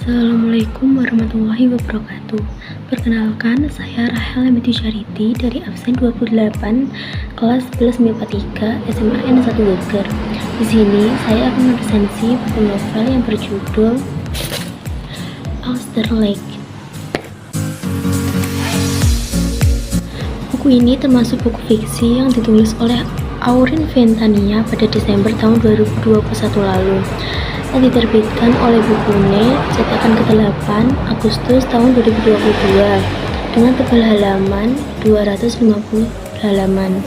Assalamualaikum warahmatullahi wabarakatuh. Perkenalkan, saya Rahel Lemeti Charity dari absen 28 kelas 11 MIPA 3 SMA N 1 Bogor. Di sini saya akan meresensi buku novel yang berjudul Alster Lake. Buku ini termasuk buku fiksi yang ditulis oleh Aurin Ventania pada Desember tahun 2021 lalu, yang diterbitkan oleh Bukune cetakan ke-8 Agustus tahun 2022 dengan tebal halaman 250 halaman.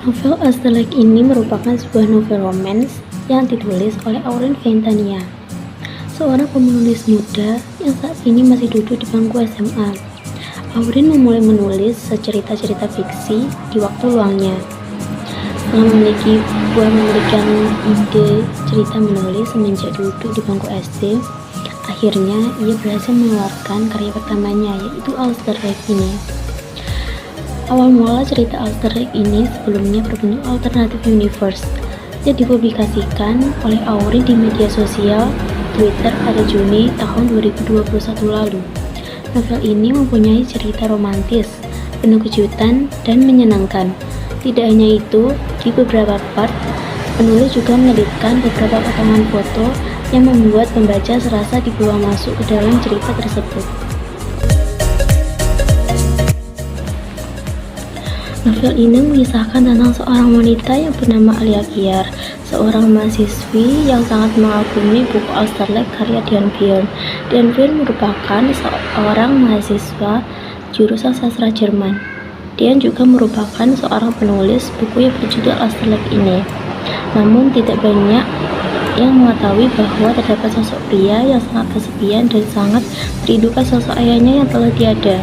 Novel Alster Lake ini merupakan sebuah novel romance yang ditulis oleh Aurin Ventania, seorang penulis muda yang saat ini masih duduk di bangku SMA. Aurin memulai menulis cerita-cerita fiksi di waktu luangnya. Setelah memiliki memilikan ide cerita menulis semenjak duduk di bangku SD, akhirnya ia berhasil mengeluarkan karya pertamanya, yaitu Alster Lake ini. Awal mula cerita Alster Lake ini sebelumnya berbentuk alternative universe yang dipublikasikan oleh Aurin di media sosial Twitter pada Juni tahun 2021 lalu. Novel ini mempunyai cerita romantis, penuh kejutan dan menyenangkan. Tidak hanya itu, di beberapa part, penulis juga menyelipkan beberapa potongan foto yang membuat pembaca serasa dibawa masuk ke dalam cerita tersebut. Novel ini mengisahkan tentang seorang wanita yang bernama Alia Kiar, seorang mahasiswi yang sangat mengagumi buku Alster Lake karya Diane Byrne. Diane Byrne merupakan seorang mahasiswa jurusan sastra Jerman. Diane juga merupakan seorang penulis buku yang berjudul Alster Lake ini. Namun tidak banyak yang mengetahui bahwa terdapat sosok pria yang sangat kesepian dan sangat merindukan sosok ayahnya yang telah tiada.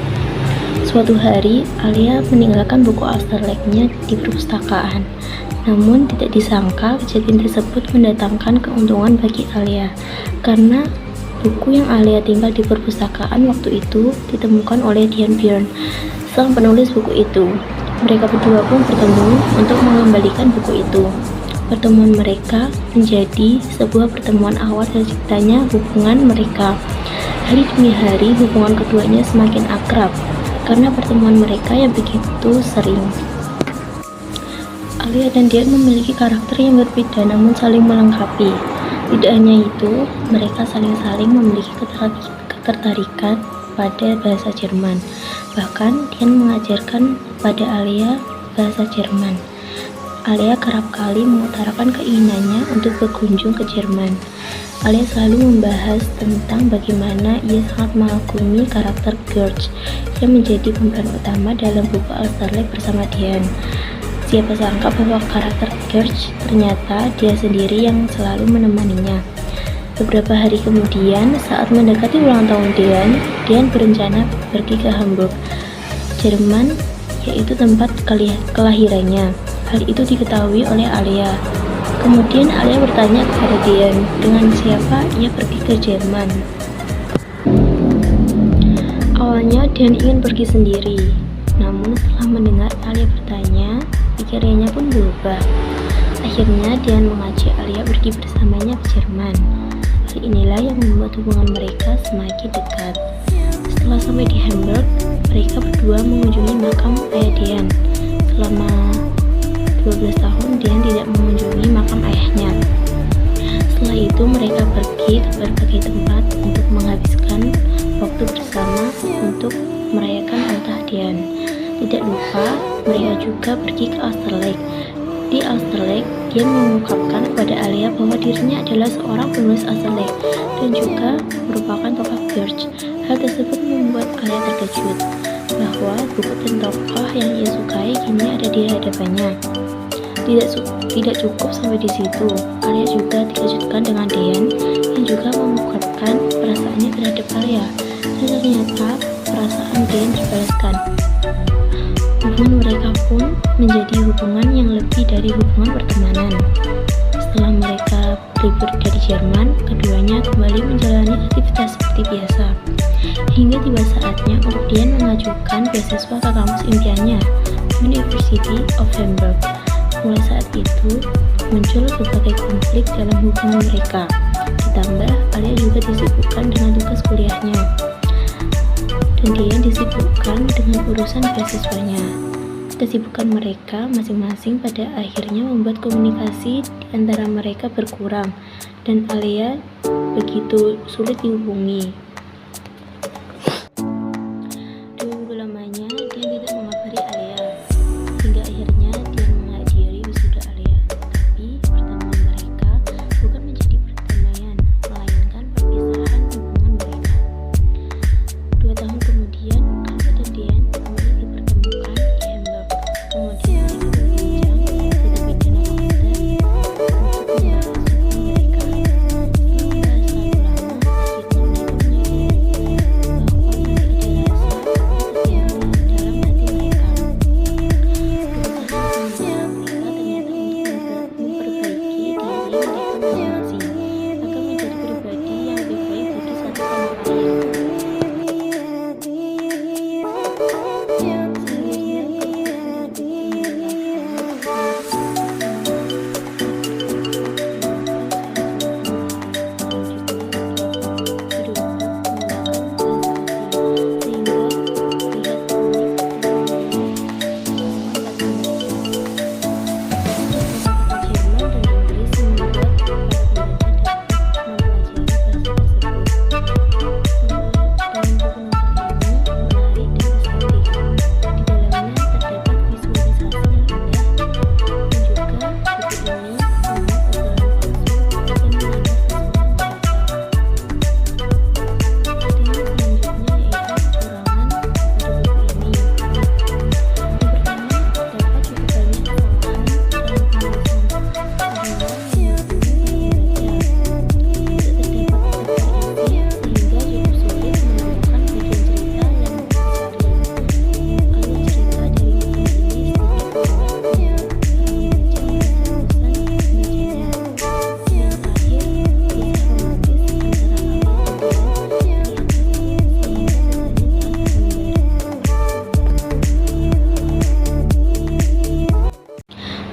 Suatu hari, Alia meninggalkan buku Alster Lake-nya di perpustakaan. Namun tidak disangka kejadian tersebut mendatangkan keuntungan bagi Alia, karena buku yang Alia tinggal di perpustakaan waktu itu ditemukan oleh Diane Byrne, sang penulis buku itu. Mereka berdua pun bertemu untuk mengembalikan buku itu. Pertemuan mereka menjadi sebuah pertemuan awal terciptanya hubungan mereka. Hari demi hari hubungan keduanya semakin akrab karena pertemuan mereka yang begitu sering. Alia dan Diane memiliki karakter yang berbeda namun saling melengkapi. Tidak hanya itu, mereka saling-saling memiliki ketertarikan pada bahasa Jerman. Bahkan Diane mengajarkan pada Alia bahasa Jerman. Alia kerap kali mengutarakan keinginannya untuk berkunjung ke Jerman. Alia selalu membahas tentang bagaimana ia sangat mengagumi karakter George yang menjadi pemeran utama dalam buku Alster Lake bersama Diane. Siapa sangka bahwa karakter George ternyata dia sendiri yang selalu menemaninya. Beberapa hari kemudian, saat mendekati ulang tahun Diane berencana pergi ke Hamburg, Jerman, yaitu tempat kelahirannya. Hal itu diketahui oleh Alia. Kemudian Alia bertanya kepada Diane, dengan siapa ia pergi ke Jerman. Awalnya Diane ingin pergi sendiri, namun setelah mendengar Alia bertanya, pikirannya pun berubah. Akhirnya Diane mengajak Alia pergi bersamanya ke Jerman. Hal inilah yang membuat hubungan mereka semakin dekat. Setelah sampai di Hamburg, mereka berdua mengunjungi makam ayah Diane. Selama 12 tahun Diane tidak mengunjungi makam ayahnya. Setelah itu mereka pergi ke berbagai tempat untuk menghabiskan waktu bersama untuk merayakan ulang tahun Diane. Tidak lupa, mereka juga pergi ke Alster Lake. Di Alster Lake, Diane mengungkapkan kepada Alia bahwa dirinya adalah seorang penulis Alster Lake dan juga merupakan tokoh George. Hal tersebut membuat Alia terkejut bahwa buku dan tokoh yang ia sukai kini ada di hadapannya. Tidak cukup sampai di situ, Alia juga dikejutkan dengan Diane yang juga mengungkapkan perasaannya terhadap Alia, dan ternyata perasaan Diane dibalaskan. Hubungan mereka pun menjadi hubungan yang lebih dari hubungan pertemanan. Setelah mereka libur dari Jerman, keduanya kembali menjalani aktivitas seperti biasa. Hingga tiba saatnya untuk Diane mengajukan beasiswa ke kampus impiannya, University of Hamburg. Mulai saat itu, muncul berbagai konflik dalam hubungan mereka. Ditambah, Alia juga disibukkan dengan tugas kuliahnya, dan Dian disibukkan dengan urusan beasiswanya. Kesibukan mereka masing-masing pada akhirnya membuat komunikasi di antara mereka berkurang, dan Alia begitu sulit dihubungi. 2 minggu lamanya, Dian tidak mengabari Alia, hingga akhirnya Dian menghadiri wisuda Alia. Tapi pertemuan mereka bukan menjadi perdamaian, melainkan perpisahan hubungan mereka. 2 tahun kemudian, Alia dan Dian kembali dipertemukan di Hamburg. Kemudian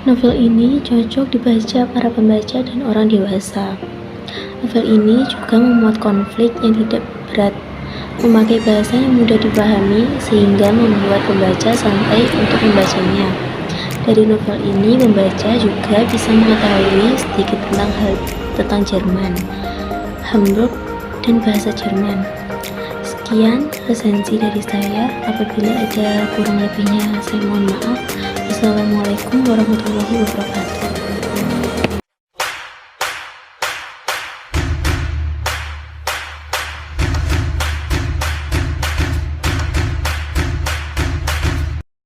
novel ini cocok dibaca para pembaca dan orang dewasa. Novel ini juga memuat konflik yang tidak berat, memakai bahasa yang mudah dipahami sehingga membuat pembaca santai untuk membacanya. Dari novel ini, pembaca juga bisa mengetahui sedikit tentang Jerman, Hamburg, dan bahasa Jerman. Sekian resensi dari saya. Apabila ada kurang lebihnya, saya mohon maaf. Wassalamualaikum warahmatullahi wabarakatuh.